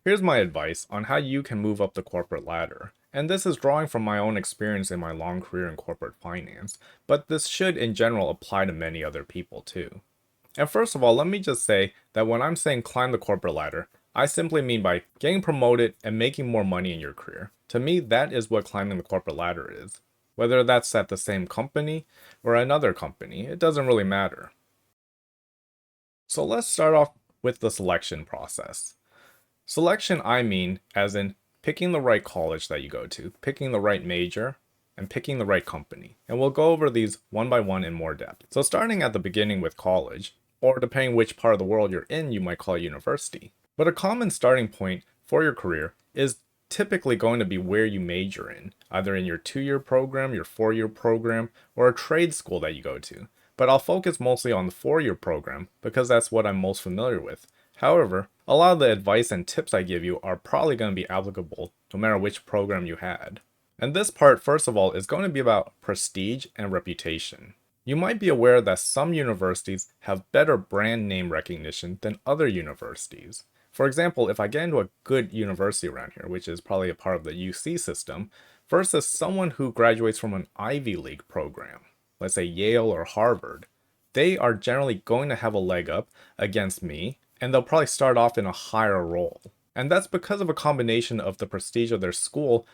Here's my advice on how you can move up the corporate ladder. And this is drawing from my own experience in my long career in corporate finance, but this should in general apply to many other people too. And first of all, let me just say that when I'm saying climb the corporate ladder, I simply mean by getting promoted and making more money in your career. To me, that is what climbing the corporate ladder is. Whether that's at the same company or another company, it doesn't really matter. So let's start off with the selection process. Selection, I mean, as in picking the right college that you go to, picking the right major, and picking the right company. And we'll go over these one by one in more depth. So starting at the beginning with college, or depending which part of the world you're in, you might call it university. But a common starting point for your career is typically going to be where you major in, either in your 2-year program, your 4-year program, or a trade school that you go to. But I'll focus mostly on the 4-year program because that's what I'm most familiar with. However, a lot of the advice and tips I give you are probably going to be applicable no matter which program you had. And this part, first of all, is going to be about prestige and reputation. You might be aware that some universities have better brand name recognition than other universities. For example, if I get into a good university around here, which is probably a part of the UC system, versus someone who graduates from an Ivy League program, let's say Yale or Harvard, they are generally going to have a leg up against me, and they'll probably start off in a higher role. And that's because of a combination of the prestige of their school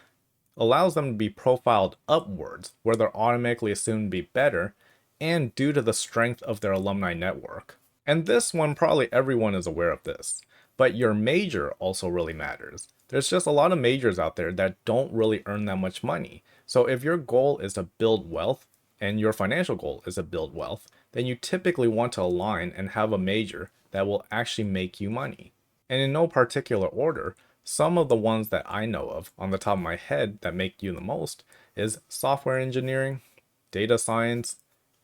allows them to be profiled upwards, where they're automatically assumed to be better, and due to the strength of their alumni network. And this one, probably everyone is aware of this. But your major also really matters. There's just a lot of majors out there that don't really earn that much money. So if your goal is to build wealth, and your financial goal is to build wealth, then you typically want to align and have a major that will actually make you money. And in no particular order, some of the ones that I know of on the top of my head that make you the most is software engineering, data science,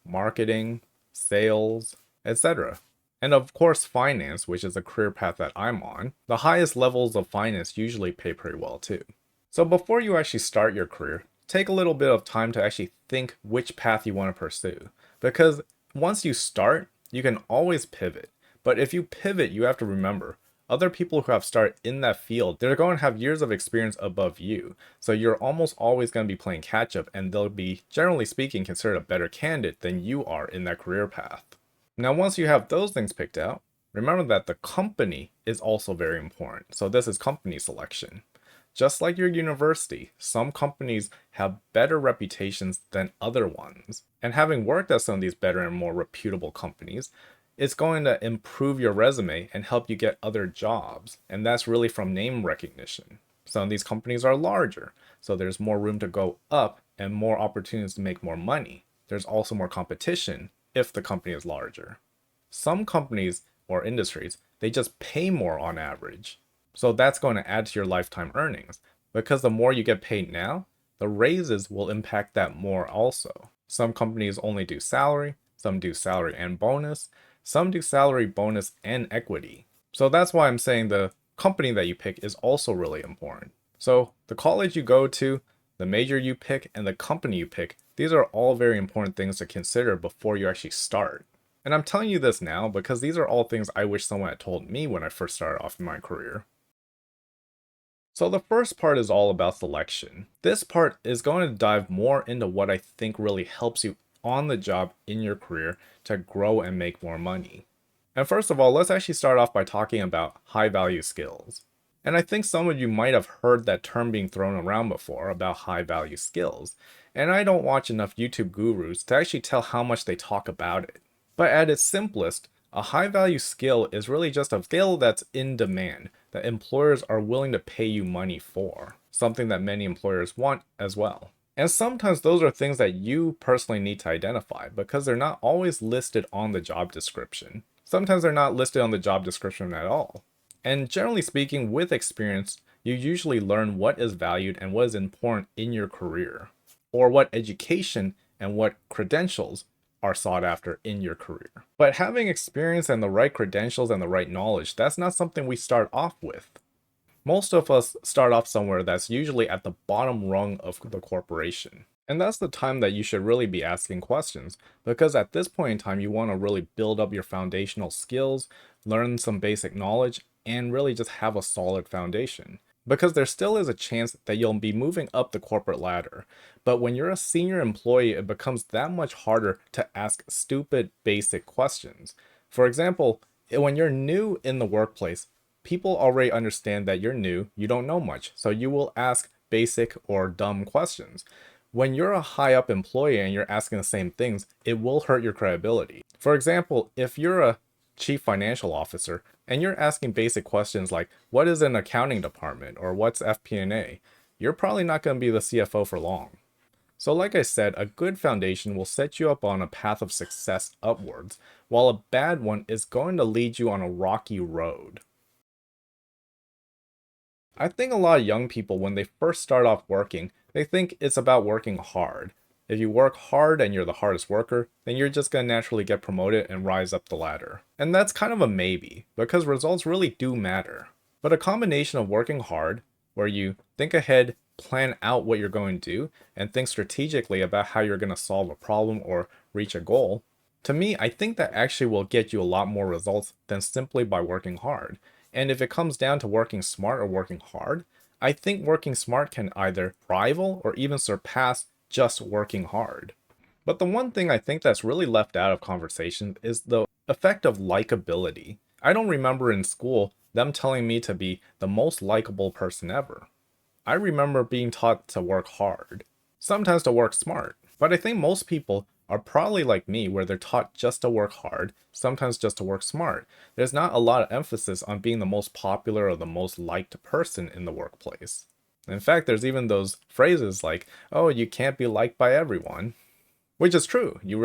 marketing, sales, etc. And of course, finance, which is a career path that I'm on. The highest levels of finance usually pay pretty well too. So before you actually start your career, take a little bit of time to actually think which path you want to pursue. Because once you start, you can always pivot. But if you pivot, you have to remember, other people who have started in that field, they're going to have years of experience above you. So you're almost always going to be playing catch up, and they'll be, generally speaking, considered a better candidate than you are in that career path. Now, once you have those things picked out, remember that the company is also very important. So this is company selection. Just like your university, some companies have better reputations than other ones. And having worked at some of these better and more reputable companies, it's going to improve your resume and help you get other jobs. And that's really from name recognition. Some of these companies are larger, so there's more room to go up and more opportunities to make more money. There's also more competition if the company is larger. Some companies or industries, they just pay more on average. So that's going to add to your lifetime earnings. Because the more you get paid now, the raises will impact that more also. Some companies only do salary, some do salary and bonus, some do salary, bonus, and equity. So that's why I'm saying the company that you pick is also really important. So the college you go to, the major you pick, and the company you pick, these are all very important things to consider before you actually start. And I'm telling you this now because these are all things I wish someone had told me when I first started off in my career. So the first part is all about selection. This part is going to dive more into what I think really helps you on the job in your career to grow and make more money. And first of all, let's actually start off by talking about high value skills. And I think some of you might have heard that term being thrown around before about high value skills. And I don't watch enough YouTube gurus to actually tell how much they talk about it. But at its simplest, a high value skill is really just a skill that's in demand, that employers are willing to pay you money for, something that many employers want as well. And sometimes those are things that you personally need to identify because they're not always listed on the job description. Sometimes they're not listed on the job description at all. And generally speaking, with experience, you usually learn what is valued and what is important in your career, or what education and what credentials are sought after in your career. But having experience and the right credentials and the right knowledge, that's not something we start off with. Most of us start off somewhere that's usually at the bottom rung of the corporation. And that's the time that you should really be asking questions, because at this point in time, you want to really build up your foundational skills, learn some basic knowledge, and really just have a solid foundation. Because there still is a chance that you'll be moving up the corporate ladder. But when you're a senior employee, it becomes that much harder to ask stupid basic questions. For example, when you're new in the workplace, people already understand that you're new, you don't know much, so you will ask basic or dumb questions. When you're a high up employee and you're asking the same things, it will hurt your credibility. For example, if you're a chief financial officer and you're asking basic questions like what is an accounting department or what's FP&A, you're probably not going to be the CFO for long. So like I said, a good foundation will set you up on a path of success upwards, while a bad one is going to lead you on a rocky road. I think a lot of young people, when they first start off working, they think it's about working hard. If you work hard and you're the hardest worker, then you're just going to naturally get promoted and rise up the ladder. And that's kind of a maybe, because results really do matter. But a combination of working hard, where you think ahead, plan out what you're going to do, and think strategically about how you're going to solve a problem or reach a goal, to me, I think that actually will get you a lot more results than simply by working hard. And if it comes down to working smart or working hard, I think working smart can either rival or even surpass just working hard. But the one thing I think that's really left out of conversation is the effect of likability. I don't remember in school them telling me to be the most likable person ever. I remember being taught to work hard, sometimes to work smart, but I think most people are probably like me where they're taught just to work hard, sometimes just to work smart. There's not a lot of emphasis on being the most popular or the most liked person in the workplace. In fact, there's even those phrases like, oh, you can't be liked by everyone, which is true. You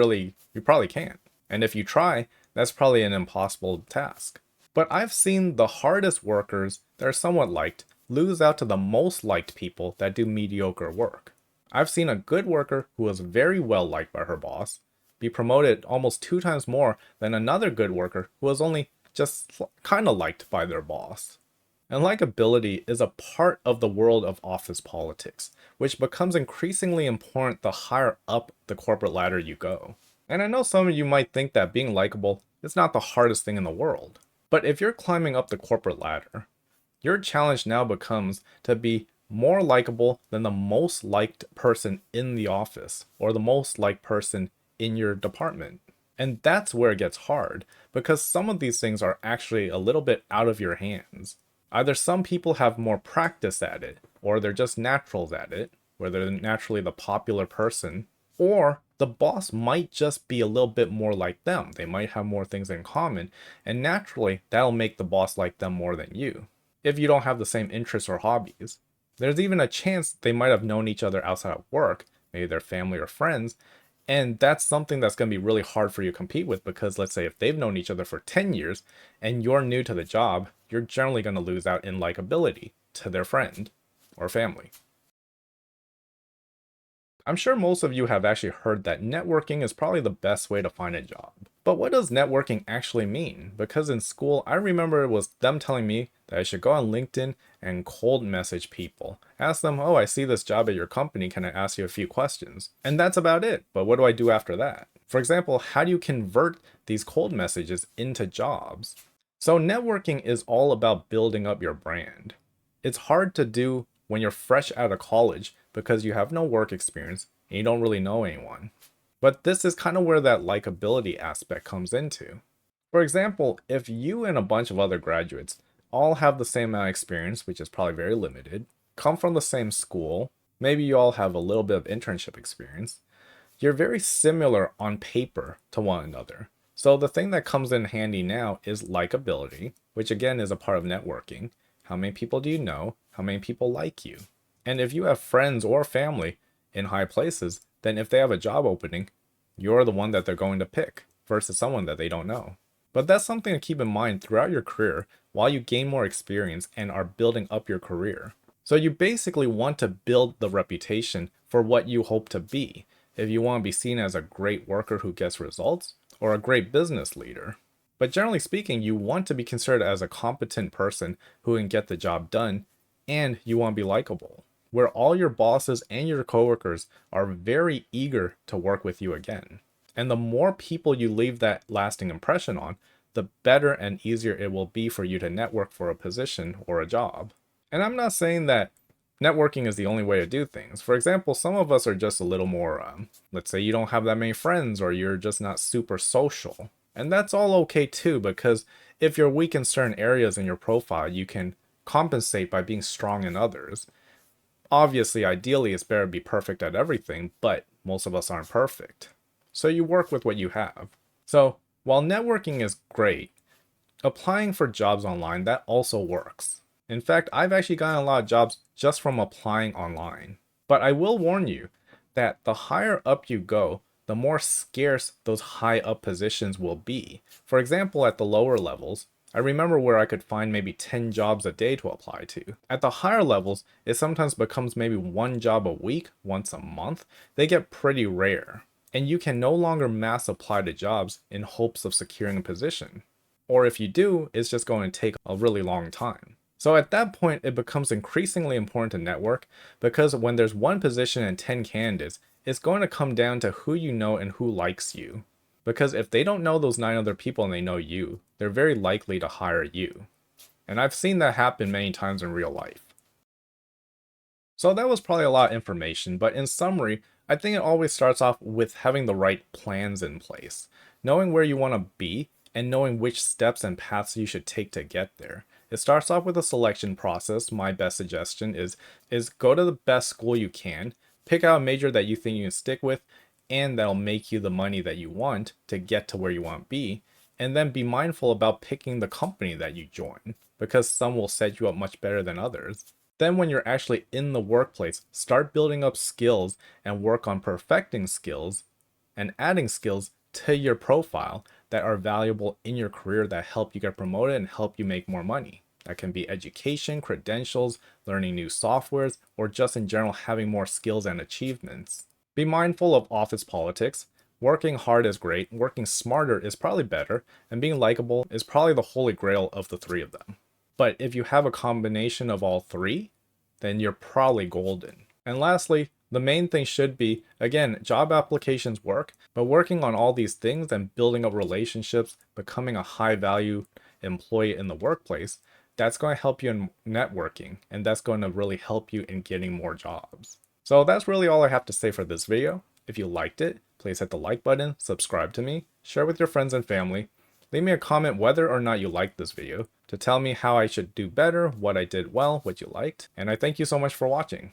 probably can't. And if you try, that's probably an impossible task. But I've seen the hardest workers that are somewhat liked lose out to the most liked people that do mediocre work. I've seen a good worker who was very well liked by her boss be promoted almost 2 times more than another good worker who was only just kind of liked by their boss. And likability is a part of the world of office politics, which becomes increasingly important the higher up the corporate ladder you go. And I know some of you might think that being likable is not the hardest thing in the world. But if you're climbing up the corporate ladder, your challenge now becomes to be more likable than the most liked person in the office or the most liked person in your department. And that's where it gets hard, because some of these things are actually a little bit out of your hands. Either some people have more practice at it, or they're just naturals at it, where they're naturally the popular person, or the boss might just be a little bit more like them. They might have more things in common, and naturally, that'll make the boss like them more than you, if you don't have the same interests or hobbies. There's even a chance they might have known each other outside of work, maybe they're family or friends, and that's something that's going to be really hard for you to compete with, because let's say if they've known each other for 10 years and you're new to the job, you're generally going to lose out in likability to their friend or family. I'm sure most of you have actually heard that networking is probably the best way to find a job. But what does networking actually mean? Because in school, I remember it was them telling me that I should go on LinkedIn and cold message people. Ask them, oh, I see this job at your company, can I ask you a few questions? And that's about it. But what do I do after that? For example, how do you convert these cold messages into jobs? So networking is all about building up your brand. It's hard to do when you're fresh out of college because you have no work experience and you don't really know anyone. But this is kind of where that likability aspect comes into. For example, if you and a bunch of other graduates all have the same amount of experience, which is probably very limited, come from the same school, maybe you all have a little bit of internship experience, you're very similar on paper to one another. So the thing that comes in handy now is likability, which again is a part of networking. How many people do you know? How many people like you? And if you have friends or family in high places, then if they have a job opening, you're the one that they're going to pick versus someone that they don't know. But that's something to keep in mind throughout your career while you gain more experience and are building up your career. So you basically want to build the reputation for what you hope to be. If you want to be seen as a great worker who gets results or a great business leader. But generally speaking, you want to be considered as a competent person who can get the job done, and you want to be likable. where all your bosses and your coworkers are very eager to work with you again. And the more people you leave that lasting impression on, the better and easier it will be for you to network for a position or a job. And I'm not saying that networking is the only way to do things. For example, some of us are just a little more, let's say you don't have that many friends or you're just not super social. And that's all okay too, because if you're weak in certain areas in your profile, you can compensate by being strong in others. Obviously, ideally, it's better to be perfect at everything, but most of us aren't perfect. So you work with what you have. So while networking is great, applying for jobs online, that also works. In fact, I've actually gotten a lot of jobs just from applying online. But I will warn you that the higher up you go, the more scarce those high up positions will be. For example, at the lower levels, I remember where I could find maybe 10 jobs a day to apply to. At the higher levels, it sometimes becomes maybe one job a week, once a month. They get pretty rare. And you can no longer mass apply to jobs in hopes of securing a position. Or if you do, it's just going to take a really long time. So at that point, it becomes increasingly important to network because when there's one position and 10 candidates, it's going to come down to who you know and who likes you. Because if they don't know those 9 other people and they know you, they're very likely to hire you. And I've seen that happen many times in real life. So that was probably a lot of information, but in summary, I think it always starts off with having the right plans in place, knowing where you want to be, and knowing which steps and paths you should take to get there. It starts off with a selection process. My best suggestion is go to the best school you can, pick out a major that you think you can stick with, and that'll make you the money that you want to get to where you want to be, and then be mindful about picking the company that you join, because some will set you up much better than others. Then when you're actually in the workplace, start building up skills and work on perfecting skills and adding skills to your profile that are valuable in your career that help you get promoted and help you make more money. That can be education, credentials, learning new softwares, or just in general having more skills and achievements. Be mindful of office politics. Working hard is great, working smarter is probably better, and being likable is probably the holy grail of the 3 of them. But if you have a combination of all 3, then you're probably golden. And lastly, the main thing should be, again, job applications work, but working on all these things and building up relationships, becoming a high value employee in the workplace, that's going to help you in networking, and that's going to really help you in getting more jobs. So that's really all I have to say for this video. If you liked it, please hit the like button, subscribe to me, share with your friends and family. Leave me a comment whether or not you liked this video to tell me how I should do better, what I did well, what you liked, and I thank you so much for watching.